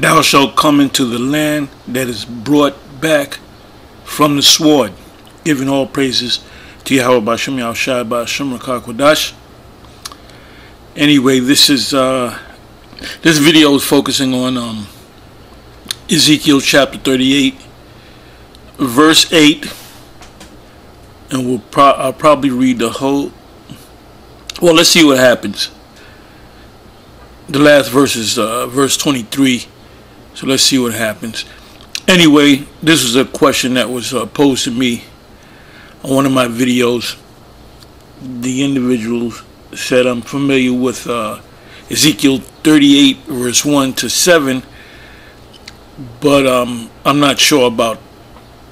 Thou shalt come into the land that is brought back from the sword, giving all praises to Yahweh B'Shem Yahushua B'Shem Rakah Kodash. Anyway, this video is focusing on Ezekiel chapter 38, verse 8, and I'll probably read the whole. Well, let's see what happens. The last verse is verse 23, so let's see what happens. Anyway, this was a question that was posed to me on one of my videos. The individual said, I'm familiar with Ezekiel 38 verse 1 to 7, but I'm not sure about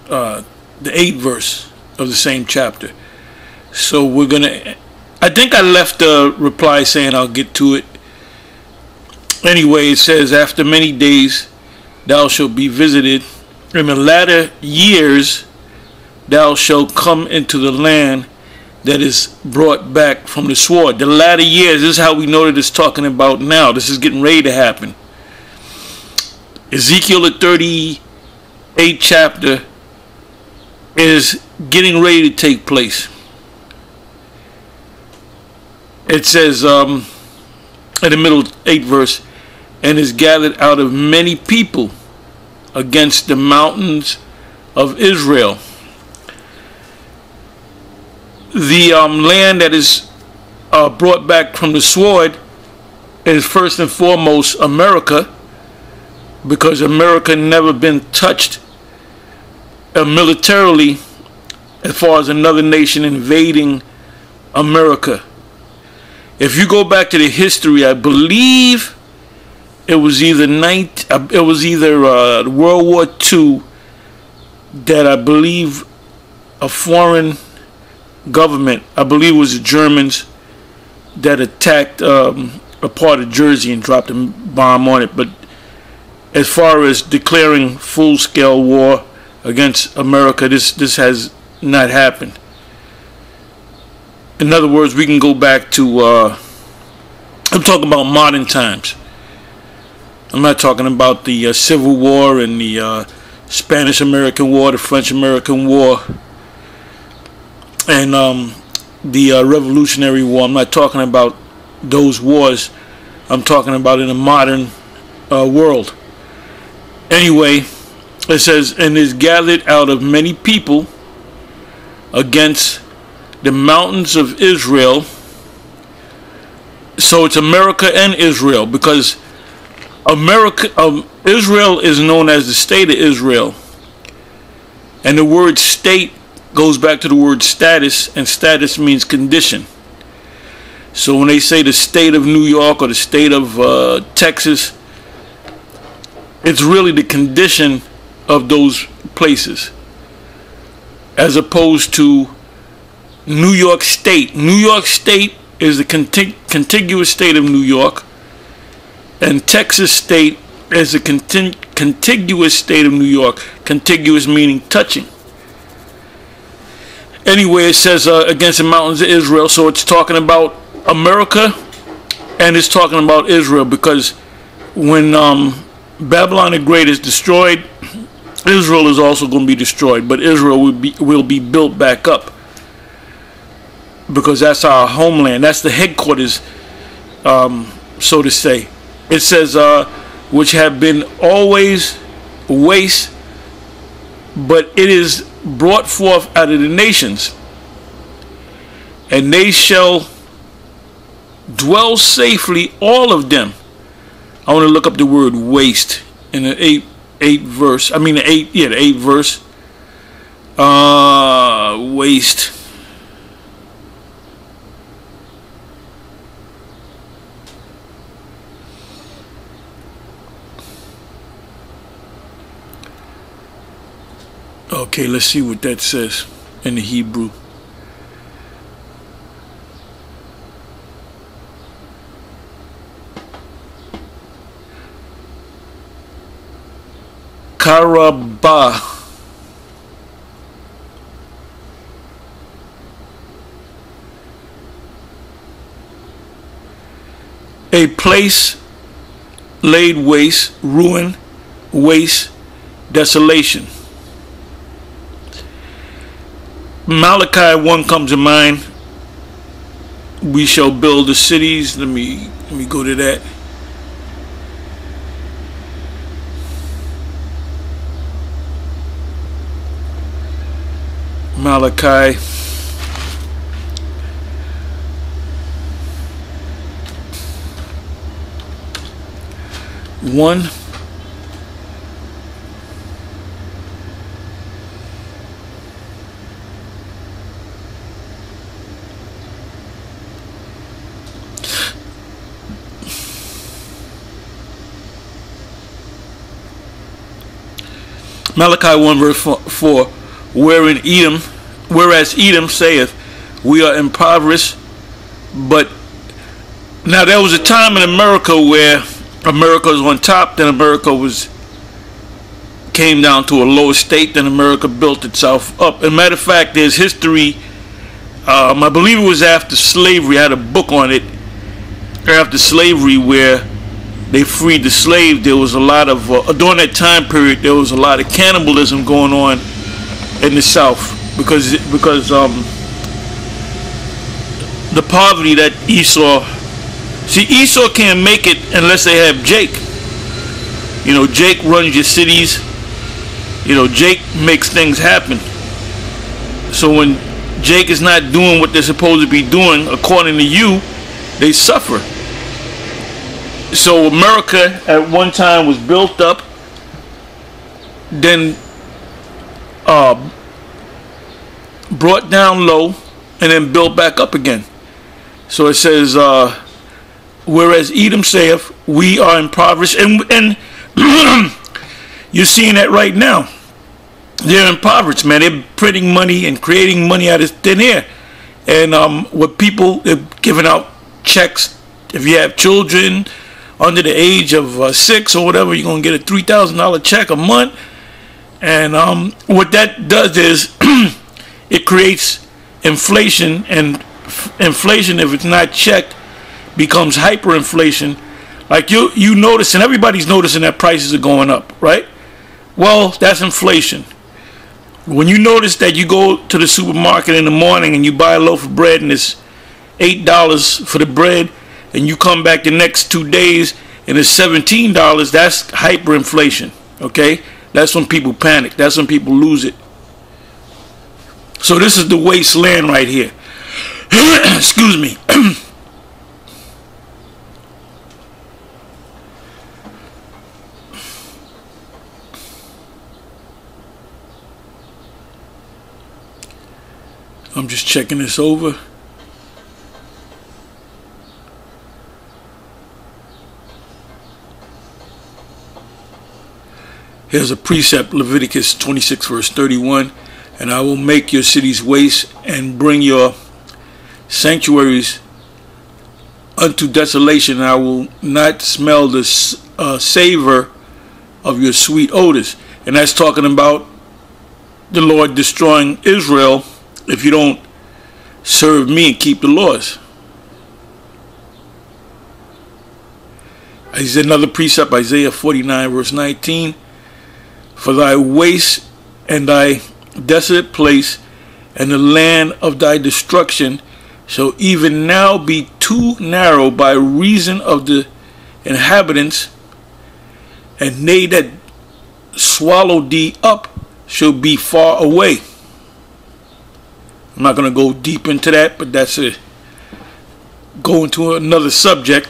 the 8th verse of the same chapter. So we're gonna, I think I left a reply saying I'll get to it. Anyway, it says, after many days thou shalt be visited, in the latter years thou shalt come into the land that is brought back from the sword. The latter years, this is how we know that it's talking about now. This is getting ready to happen. Ezekiel the 38th chapter is getting ready to take place. It says in the middle 8th verse, and is gathered out of many people against the mountains of Israel. The land that is brought back from the sword is first and foremost America, because America never been touched militarily as far as another nation invading America. If you go back to the history, I believe it was either World War II that I believe a foreign government, I believe it was the Germans, that attacked a part of Jersey and dropped a bomb on it. But as far as declaring full-scale war against America, this has not happened. In other words, we can go back to I'm talking about modern times. I'm not talking about the Civil War and the Spanish-American War, the French-American War, and the Revolutionary War. I'm not talking about those wars. I'm talking about in a modern world. Anyway, it says, and is gathered out of many people against the mountains of Israel. So it's America and Israel, because Israel is known as the state of Israel, and the word state goes back to the word status, and status means condition. So when they say the state of New York or the state of Texas, it's really the condition of those places, as opposed to New York State. New York State is the contiguous state of New York, and Texas State is the contiguous state of New York. Contiguous meaning touching. Anyway, it says against the mountains of Israel, so it's talking about America and it's talking about Israel, because when Babylon the Great is destroyed, Israel is also going to be destroyed, but Israel will be built back up, because that's our homeland. That's the headquarters, so to say. It says, which have been always waste, but it is brought forth out of the nations, and they shall dwell safely, all of them. I want to look up the word waste in the 8th verse. I mean the 8th verse. Waste. Okay, let's see what that says in the Hebrew. Karabah. A place laid waste, ruin, waste, desolation. Malachi 1 comes to mind. We shall build the cities. Let me go to that. Malachi 1. Malachi 1 verse 4, whereas Edom saith, we are impoverished, but now there was a time in America where America was on top, then America came down to a lower state, then America built itself up. As a matter of fact, there's history, I believe it was after slavery, I had a book on it, after slavery where they freed the slave. There was a lot of, during that time period, there was a lot of cannibalism going on in the South because the poverty that Esau, see, Esau can't make it unless they have Jake. You know, Jake runs your cities. You know, Jake makes things happen. So when Jake is not doing what they're supposed to be doing according to you, they suffer. So America at one time was built up, then brought down low, and then built back up again. So it says, whereas Edom saith, we are impoverished, and you're seeing that right now. They're impoverished, man. They're printing money and creating money out of thin air. And what people, they're giving out checks. If you have children under the age of 6 or whatever, you're going to get a $3,000 check a month. And what that does is it creates inflation, and inflation, if it's not checked, becomes hyperinflation. Like you notice, and everybody's noticing that prices are going up, right? Well, that's inflation. When you notice that you go to the supermarket in the morning and you buy a loaf of bread and it's $8 for the bread, and you come back the next 2 days and it's $17, that's hyperinflation, okay? That's when people panic. That's when people lose it. So this is the wasteland right here. Excuse me. I'm just checking this over. Here's a precept, Leviticus 26 verse 31. And I will make your cities waste and bring your sanctuaries unto desolation. And I will not smell the savor of your sweet odors. And that's talking about the Lord destroying Israel if you don't serve me and keep the laws. There's another precept, Isaiah 49 verse 19. For thy waste and thy desolate place and the land of thy destruction shall even now be too narrow by reason of the inhabitants, and they that swallow thee up shall be far away. I'm not going to go deep into that, but that's it. Go into another subject.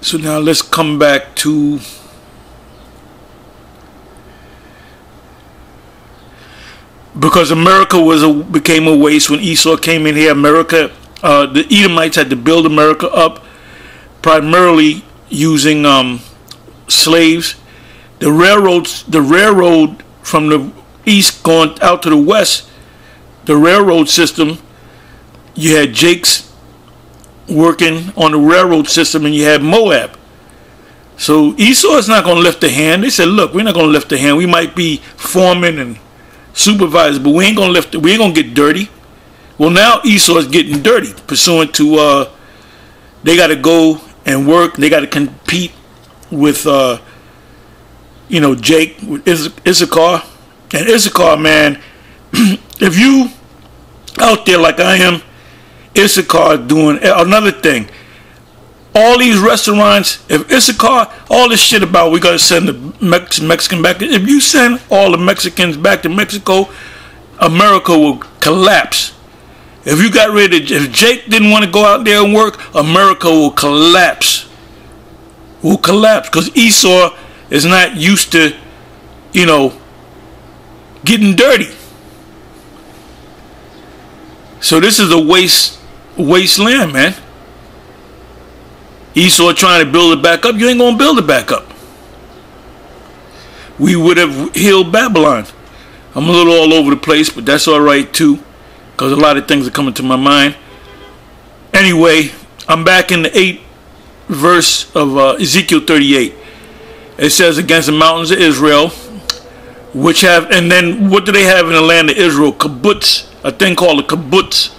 So now let's come back to because America became a waste when Esau came in here. America, the Edomites had to build America up primarily using slaves. The railroad from the east going out to the west, the railroad system, you had Jakes working on the railroad system, and you had Moab. So Esau is not going to lift a hand. They said, look, we're not going to lift a hand. We might be foreman and supervisor, but we ain't going to lift it. We ain't going to get dirty. Well, now Esau is getting dirty, pursuant to they got to go and work. They got to compete with Jake with Issachar. And Issachar, man, if you out there like I am, Issachar doing another thing. All these restaurants, if Issachar, all this shit about we gotta send the Mexican back. If you send all the Mexicans back to Mexico, America will collapse. If you got rid of, if Jake didn't want to go out there and work, America will collapse. Will collapse because Esau is not used to, getting dirty. So this is a wasteland, man. Esau trying to build it back up. You ain't gonna build it back up. We would have healed Babylon. I'm a little all over the place, but that's all right too, because a lot of things are coming to my mind. Anyway, I'm back in the 8th verse of Ezekiel 38. It says, against the mountains of Israel, which have, and then what do they have in the land of Israel? Kibbutz, a thing called a kibbutz,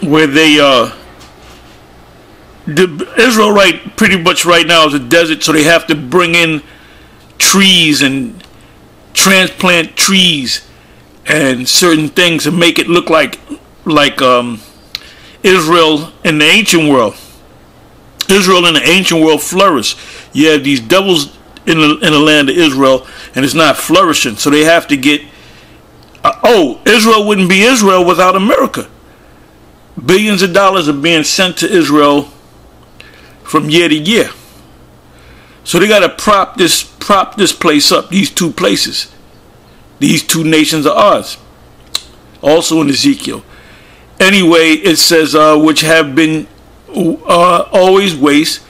where they Israel pretty much right now is a desert, so they have to bring in trees and transplant trees and certain things to make it look like Israel in the ancient world. Israel in the ancient world flourished. You have these devils in the land of Israel, and it's not flourishing. So they have to get. Israel wouldn't be Israel without America. Billions of dollars are being sent to Israel from year to year. So they got to prop this place up. These two places, these two nations are ours. Also in Ezekiel. Anyway, it says which have been always waste,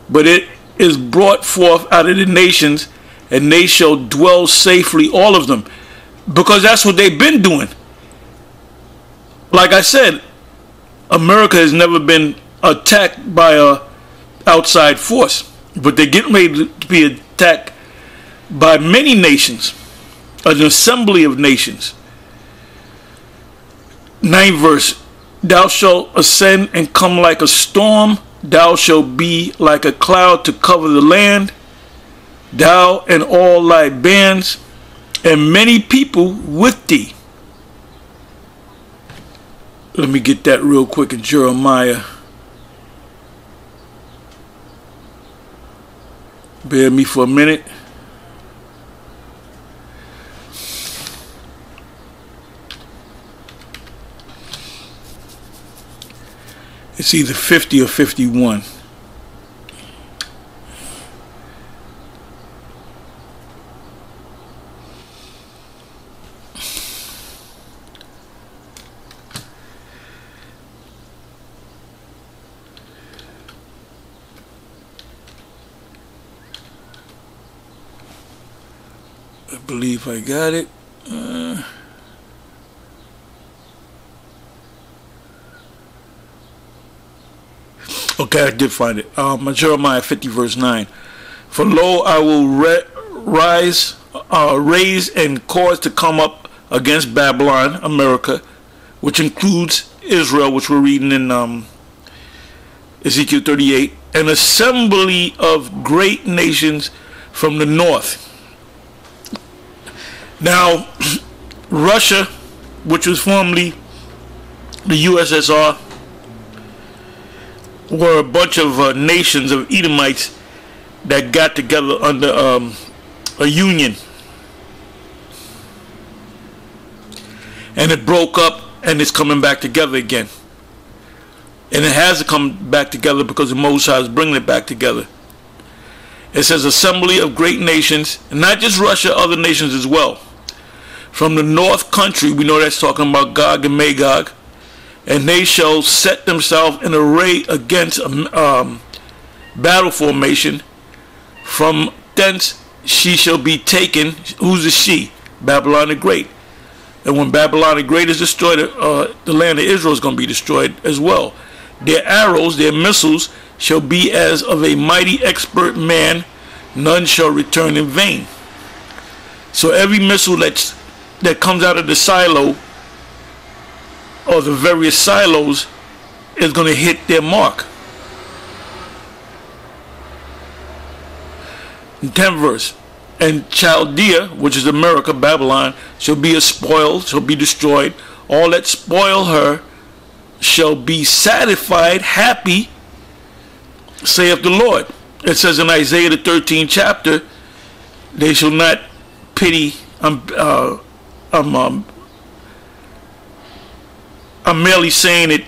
but it is brought forth out of the nations, and they shall dwell safely, all of them, because that's what they've been doing. Like I said, America has never been attacked by a outside force, but they're getting ready to be attacked by many nations, an assembly of nations. 9th verse, thou shalt ascend and come like a storm, thou shalt be like a cloud to cover the land, thou and all thy bands, and many people with thee. Let me get that real quick in Jeremiah. Bear me for a minute. It's either 50 or 51. I believe I got it. Okay, I did find it. Jeremiah 50 verse 9. For lo, I will raise and cause to come up against Babylon, America, which includes Israel, which we're reading in Ezekiel 38, an assembly of great nations from the north. Now, Russia, which was formerly the USSR, were a bunch of nations of Edomites that got together under a union, and it broke up, and it's coming back together again, and it has to come back together because the Most High is bringing it back together. It says assembly of great nations, and not just Russia, other nations as well. From the north country, we know that's talking about Gog and Magog, and they shall set themselves in array against a battle formation. From thence she shall be taken. Who's the she? Babylon the Great. And when Babylon the Great is destroyed, the land of Israel is going to be destroyed as well. Their arrows, their missiles, shall be as of a mighty expert man. None shall return in vain. So every missile that comes out of the silo, or the various silos, is going to hit their mark. 10th verse. And Chaldea, which is America, Babylon, shall be a spoil, shall be destroyed. All that spoil her shall be satisfied, happy, saith the Lord. It says in Isaiah the 13th chapter, they shall not pity. I'm merely saying it.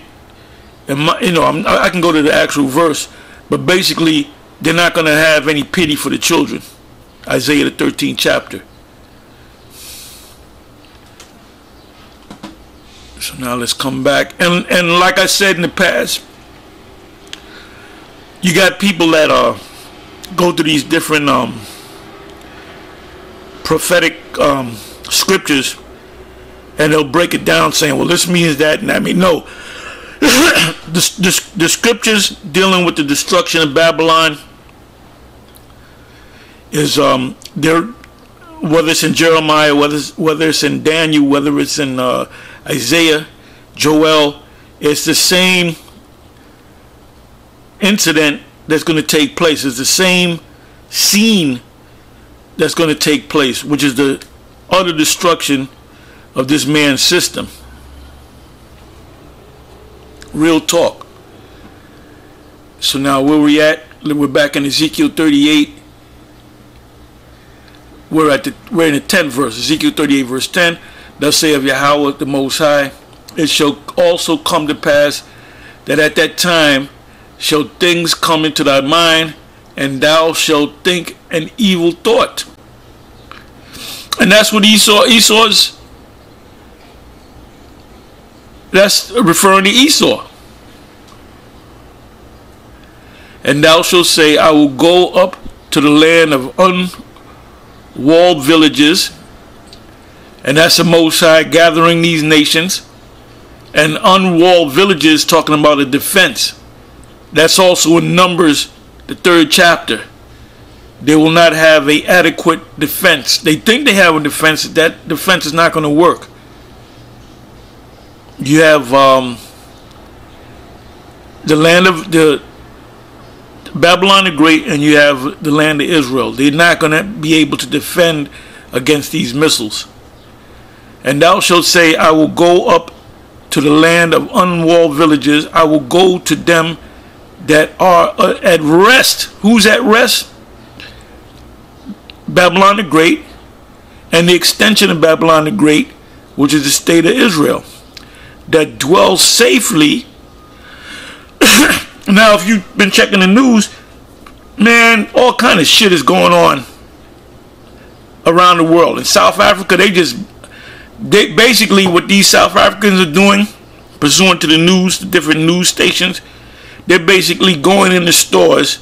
I can go to the actual verse, but basically they're not going to have any pity for the children. Isaiah the 13th chapter. So now let's come back, and like I said in the past, you got people that go to these different prophetic scriptures, and they'll break it down saying, well, this means that and that means no. The scriptures dealing with the destruction of Babylon is there, whether it's in Jeremiah, whether it's in Daniel, whether it's in Isaiah, Joel, it's the same incident that's going to take place. It's the same scene that's going to take place, which is the utter destruction of this man's system. Real talk. So now where we at? We're back in Ezekiel 38. We're in the 10th verse. Ezekiel 38 verse 10. Thus saith Yahweh the Most High, it shall also come to pass that at that time shall things come into thy mind, and thou shalt think an evil thought. And that's what Esau's, that's referring to Esau. And thou shalt say, I will go up to the land of unwalled villages. And that's the Most High gathering these nations. And unwalled villages, talking about a defense. That's also in Numbers, the 3rd chapter. They will not have an adequate defense. They think they have a defense. That defense is not going to work. You have the land of the Babylon the Great, and you have the land of Israel. They're not going to be able to defend against these missiles. And thou shalt say, I will go up to the land of unwalled villages. I will go to them that are at rest. Who's at rest? Babylon the Great, and the extension of Babylon the Great, which is the state of Israel, that dwells safely. Now, if you've been checking the news, man, all kind of shit is going on around the world. In South Africa, they basically, what these South Africans are doing, pursuant to the news, the different news stations, they're basically going in the stores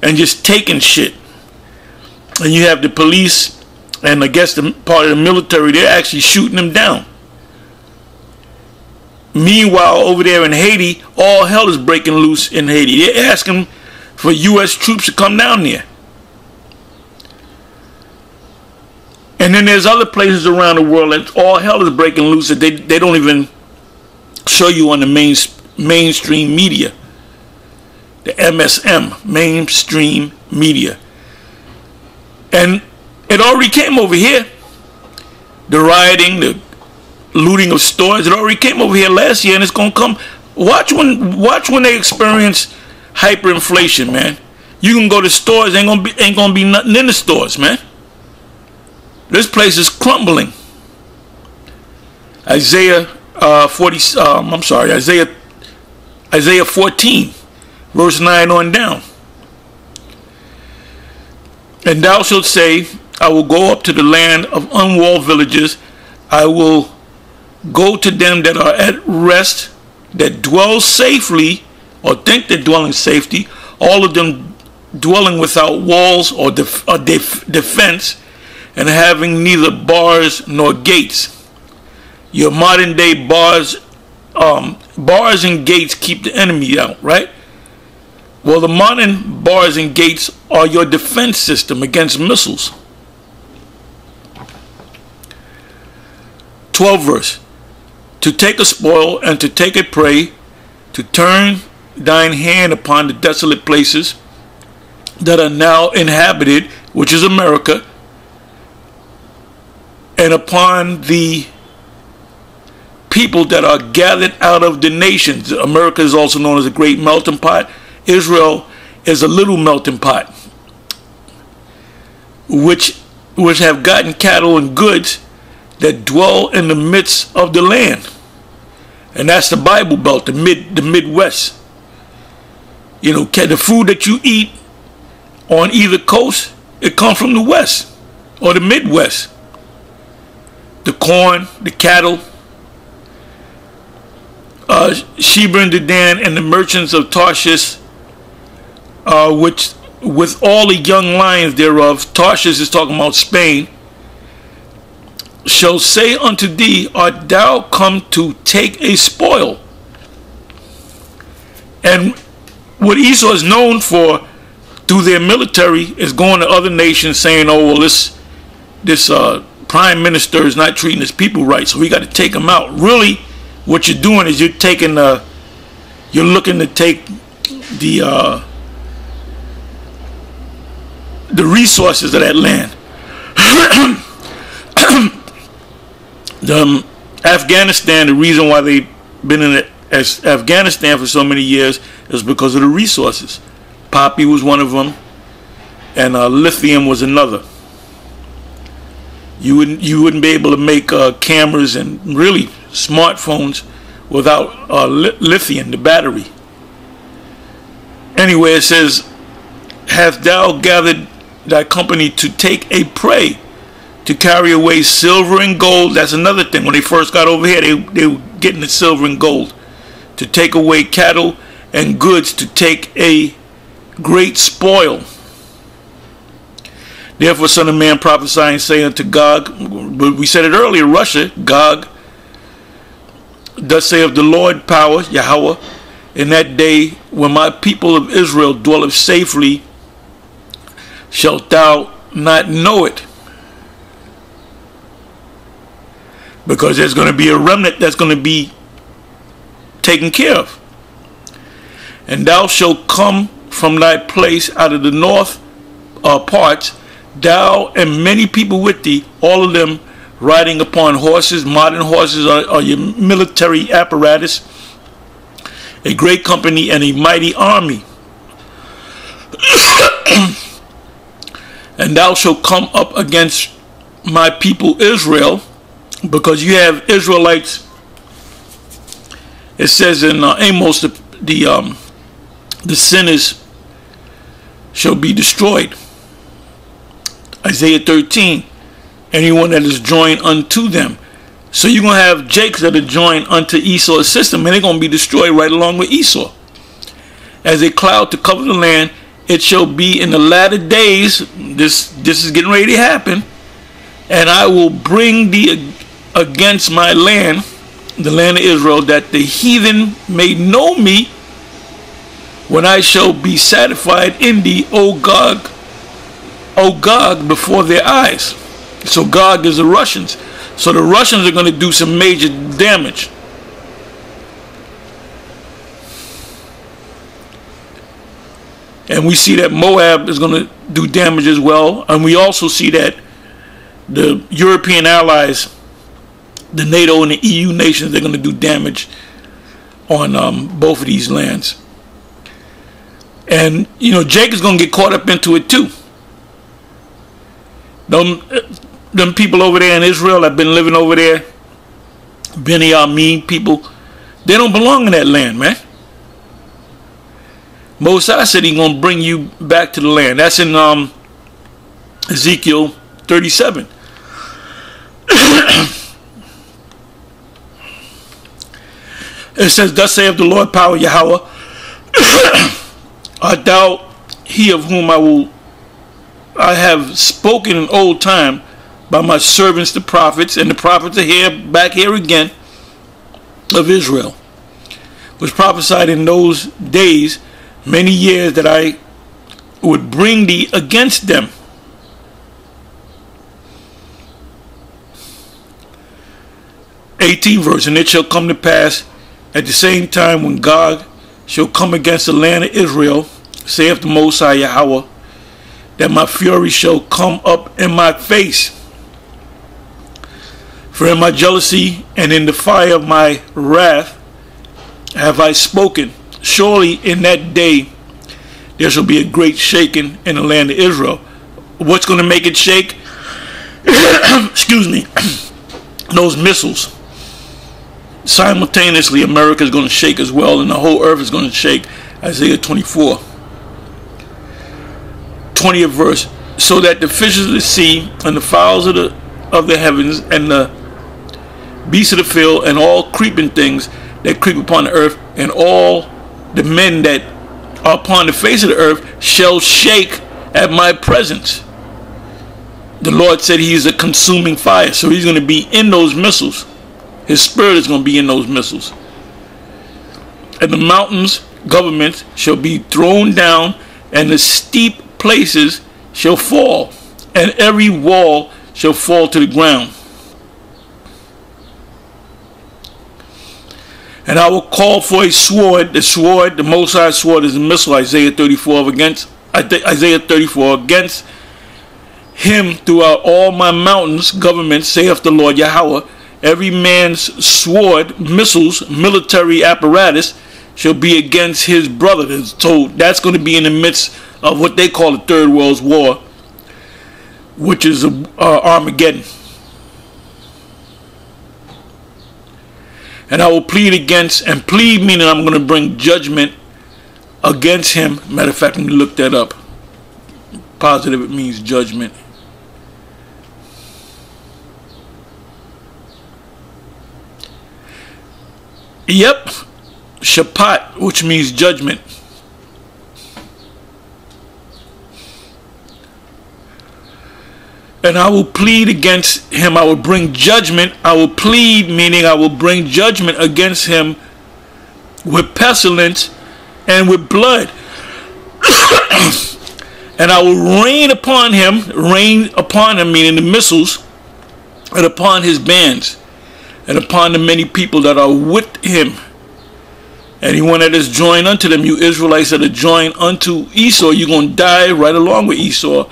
and just taking shit. And you have the police and I guess the part of the military, they're actually shooting them down. Meanwhile, over there in Haiti, all hell is breaking loose in Haiti. They're asking for U.S. troops to come down there. And then there's other places around the world that all hell is breaking loose that they don't even show you on the mainstream media. The MSM, mainstream media. And it already came over here. The rioting, the looting of stores, it already came over here last year, and it's gonna come. Watch when they experience hyperinflation, man. You can go to stores, ain't gonna be nothing in the stores, man. This place is crumbling. Isaiah 14, verse 9 on down. And thou shalt say, I will go up to the land of unwalled villages. I will go to them that are at rest, that dwell safely, or think they're dwelling safety, all of them dwelling without walls or defense, and having neither bars nor gates. Your modern day bars and gates keep the enemy out, right? Well, the modern bars and gates are your defense system against missiles. 12th verse. To take a spoil and to take a prey, to turn thine hand upon the desolate places that are now inhabited, which is America, and upon the people that are gathered out of the nations. America is also known as a great melting pot. Israel is a little melting pot, which have gotten cattle and goods that dwell in the midst of the land. And that's the Bible Belt, the Midwest. You know, the food that you eat on either coast, it comes from the West or the Midwest. The corn, the cattle, Sheba and Dedan and the merchants of Tarshish, which with all the young lions thereof, Tarshish is talking about Spain, shall say unto thee, art thou come to take a spoil? And what Esau is known for through their military is going to other nations saying, oh, well, this prime minister is not treating his people right, so we got to take him out. Really, what you're doing is you're looking to take the resources of that land. Afghanistan, the reason why they've been in it as Afghanistan for so many years is because of the resources. Poppy was one of them, and lithium was another. You wouldn't be able to make cameras and really smartphones without lithium, the battery. Anyway, it says, "Hast thou gathered thy company to take a prey, to carry away silver and gold?" That's another thing. When they first got over here, they were getting the silver and gold. To take away cattle and goods, to take a great spoil. Therefore, son of man, prophesy and say unto Gog, but we said it earlier, Russia, Gog, thus saith the Lord power, Yahweh, in that day when my people of Israel dwelleth safely, shalt thou not know it. Because there's going to be a remnant that's going to be taken care of. And thou shalt come from thy place out of the north parts, thou and many people with thee, all of them riding upon horses. Modern horses are your military apparatus, a great company and a mighty army. And thou shalt come up against my people Israel, because you have Israelites. It says in Amos, the sinners shall be destroyed. Isaiah 13, anyone that is joined unto them. So you're going to have Jakes that are joined unto Esau's system, and they're going to be destroyed right along with Esau. As a cloud to cover the land, it shall be in the latter days. This is getting ready to happen. And I will bring thee against my land, the land of Israel, that the heathen may know me, when I shall be satisfied in thee, O Gog, before their eyes. So Gog is the Russians. So the Russians are going to do some major damage. And we see that Moab is going to do damage as well. And we also see that the European allies, the NATO and the EU nations, they're going to do damage on both of these lands. And, you know, Jake is going to get caught up into it too. Them people over there in Israel that have been living over there, Benjamin people, they don't belong in that land, man. Mosai said he's going to bring you back to the land. That's in Ezekiel 37. It says, thus saith the Lord power, Yahweh, art thou he of whom I have spoken in old time by my servants the prophets, and the prophets are here, back here again, of Israel, was prophesied in those days many years, that I would bring thee against them. '18 verse, and it shall come to pass at the same time when Gog shall come against the land of Israel, saith the Most High Yahweh, that my fury shall come up in my face. For in my jealousy and in the fire of my wrath have I spoken. Surely in that day there shall be a great shaking in the land of Israel. What's going to make it shake? Excuse me. Those missiles. Simultaneously, America is going to shake as well, and the whole earth is going to shake. Isaiah 24. 20th verse. So that the fishes of the sea and the fowls of the heavens and the beasts of the field and all creeping things that creep upon the earth and all the men that are upon the face of the earth shall shake at my presence. The Lord said he is a consuming fire, so he's going to be in those missiles. His spirit is going to be in those missiles. And the mountains, governments, shall be thrown down, and the steep places shall fall, and every wall shall fall to the ground. And I will call for a sword. The sword, the Most High sword, is a missile. Isaiah 34 against him throughout all my mountains, governments, saith the Lord Yahweh. Every man's sword, missiles, military apparatus shall be against his brother. So that's going to be in the midst of what they call the Third World War, which is Armageddon. And I will plead against, and plead meaning I'm going to bring judgment against him. Matter of fact, let me look that up. Positive, it means judgment. Yep, Shabbat, which means judgment. And I will plead against him. I will bring judgment. I will plead, meaning I will bring judgment against him with pestilence and with blood. And I will rain upon him, meaning the missiles, and upon his bands, and upon the many people that are with him. Anyone that is joined unto them, you Israelites that are joined unto Esau, you're going to die right along with Esau.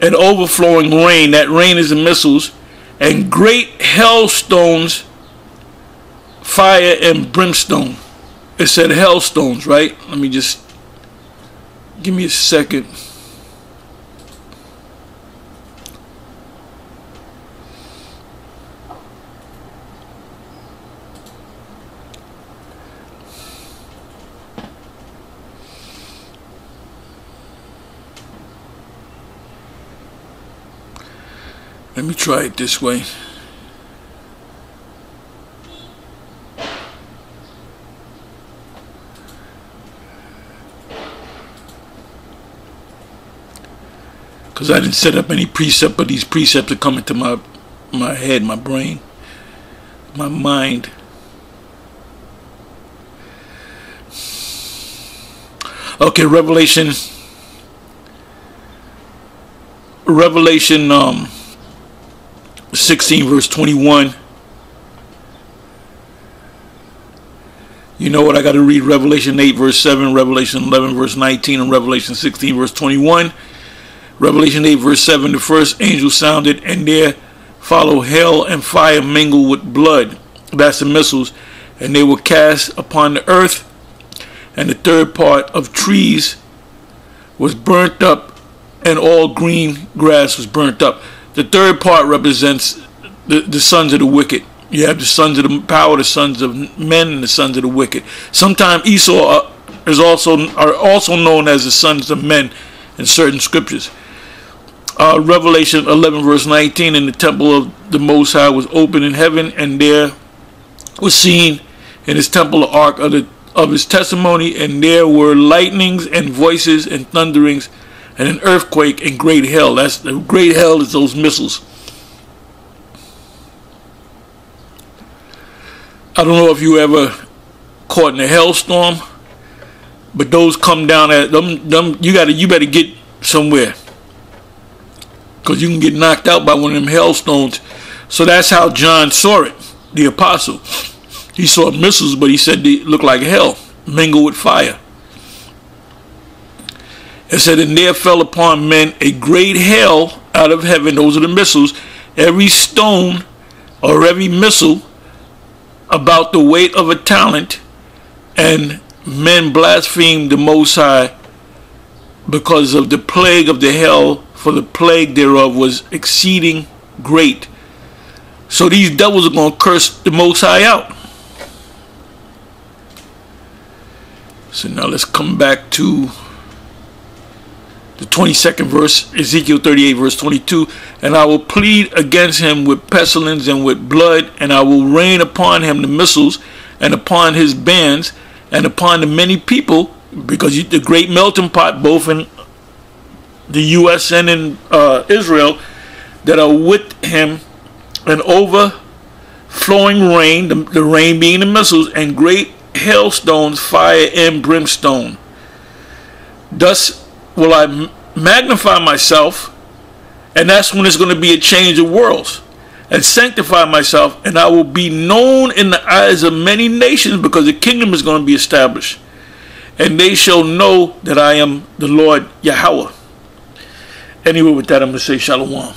And overflowing rain, that rain is the missiles, and great hailstones, fire and brimstone. It said hailstones, right? Let me just, give me a second. Let me try it this way. Because I didn't set up any precept, but these precepts are coming to my head, my brain, my mind. Okay, Revelation 16 verse 21. You know what? I got to read Revelation 8 verse 7, Revelation 11 verse 19, and Revelation 16 verse 21. Revelation 8 verse 7, the first angel sounded, and there followed hail and fire mingled with blood. That's the missiles. And they were cast upon the earth, and the third part of trees was burnt up, and all green grass was burnt up. The third part represents the sons of the wicked. You have the sons of the power, the sons of men, and the sons of the wicked. Sometimes Esau are also known as the sons of men in certain scriptures. Revelation 11 verse 19, and the temple of the Most High was open in heaven, and there was seen in his temple the ark of his testimony, and there were lightnings and voices and thunderings and an earthquake and great hail. That's the great hail, is those missiles. I don't know if you ever caught in a hailstorm, but those come down at them. You better get somewhere, because you can get knocked out by one of them hailstones. So that's how John saw it, the apostle. He saw missiles, but he said they looked like hell, mingled with fire. It said, and there fell upon men a great hail out of heaven. Those are the missiles. Every stone or every missile about the weight of a talent, and men blasphemed the Most High because of the plague of the hail, for the plague thereof was exceeding great. So these devils are going to curse the Most High out. So now let's come back to the 22nd verse, Ezekiel 38 verse 22. And I will plead against him with pestilence and with blood, and I will rain upon him the missiles, and upon his bands, and upon the many people, because the great melting pot, both in the U.S. and in Israel, that are with him, an overflowing rain, the rain being the missiles, and great hailstones, fire and brimstone. Thus will I magnify myself, and that's when it's going to be a change of worlds, and sanctify myself, and I will be known in the eyes of many nations, because the kingdom is going to be established, and they shall know that I am the Lord Yahweh. Anyway, with that, I'm going to say shalom.